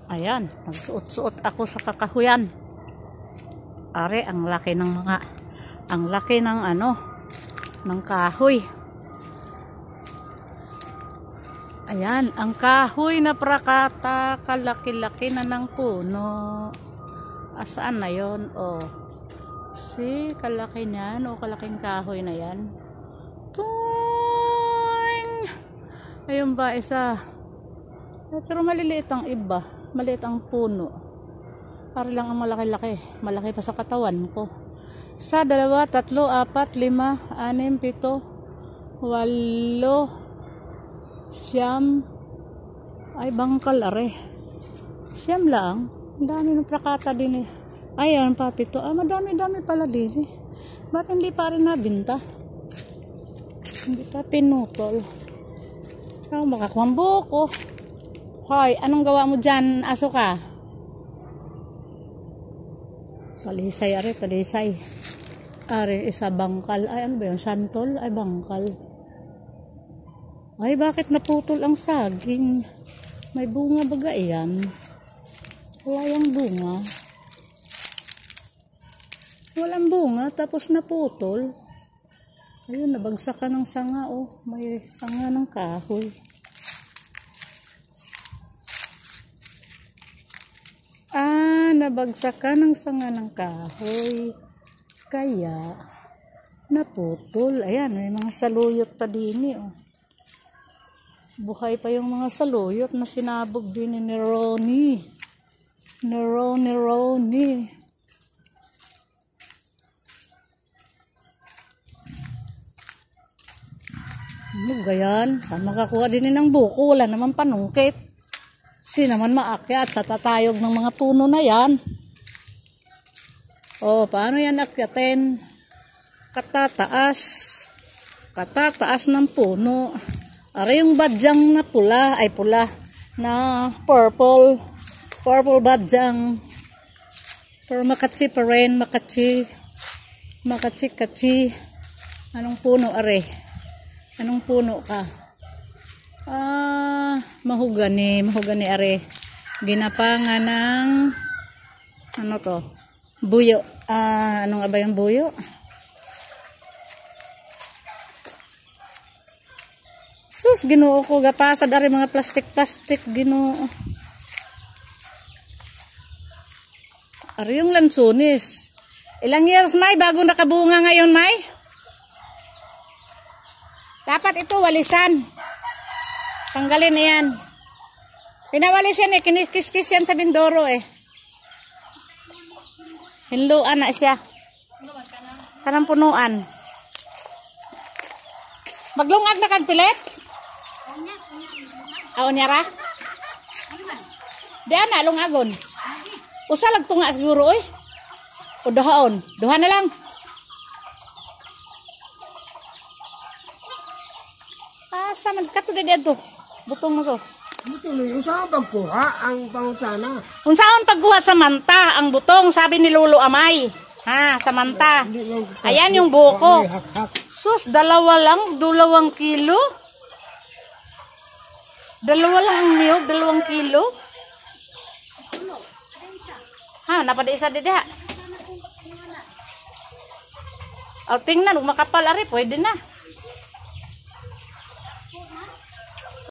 Ayan, nagsuot-suot ako sa kakahuyan. Are, ang laki ng ng kahoy. Ayan, ang kahoy na prakata, kalaki-laki na ng puno. Asaan na yon? Oh. See, kalaki niyan. O, kalaking kahoy na yan. Tuwing! Ayun ba, isa. Pero maliliit ang iba. Maliit ang puno. Para lang ang malaki-laki. Malaki pa sa katawan ko. Sa 2, 3, 4, 5, 6, 7, 8, siyam. Ay, bangkal are. Siyam lang. Ang dami ng prakata din eh. Ayan pa, 7. Madami-dami pala din eh. Ba't hindi pa rin nabinta? Hindi pa pinutol. Ako makakuha ang buko. Hoy, anong gawa mo dyan, aso ka? Talisay, are, talisay. Are, isa bangkal. Ay, ano ba yun? Santol? Ay, bangkal. Ay, bakit naputol ang saging? May bunga baga yan? Wala yung bunga. Walang bunga, tapos naputol. Ayun, nabagsak ka ng sanga, oh. May sanga ng kahoy. Nabagsak ka ng sanga ng kahoy. Kaya, naputol. Ayan, may mga saluyot pa din eh, oh. Buhay pa yung mga saluyot na sinabog din ni Ronnie. Ronnie. Ano gayan? Saan makakuha din ng buko? Wala naman panungkit. Hindi naman maakyat sa tatayog ng mga puno na yan. O, paano yan akyatin? Katataas. Katataas ng puno. Are yung badyang na pula. Ay, pula. Na purple. Purple badyang. Pero makatsi pa rin. Makatsi. Anong puno, are? Anong puno ka? Mahogany are. Ginapangan ng ano to? Buyo. Ano nga ba yung buyo? Sus, Ginoo ko gapasad are mga plastic Ginoo. Are yung lansunis. Ilang years may bago nakabunga ngayon may? Dapat ito walisan. Tanggalin yan. Pinawalis yan eh. Kinikis-kis yan sa Mindoro eh. Hinluan na siya. Kanang punuan. Maglungag na kan pilit? Nyara? Diyan na, lungagon. Usa lang tunga siguro eh. O duhaon. Duha na lang. Asa man kato dito. Butong na to. Unsaon pagkuha ang pangutana? Unsaon pagkuha sa manta ang butong, sabi ni Lolo Amay. Ha, sa manta. Ayan yung buko. Sus, 2 lang, 2 kilo. 2 lang niyog, 2 kilo. Ha, napad isa dida. Tingnan, makapal ari, pwede na.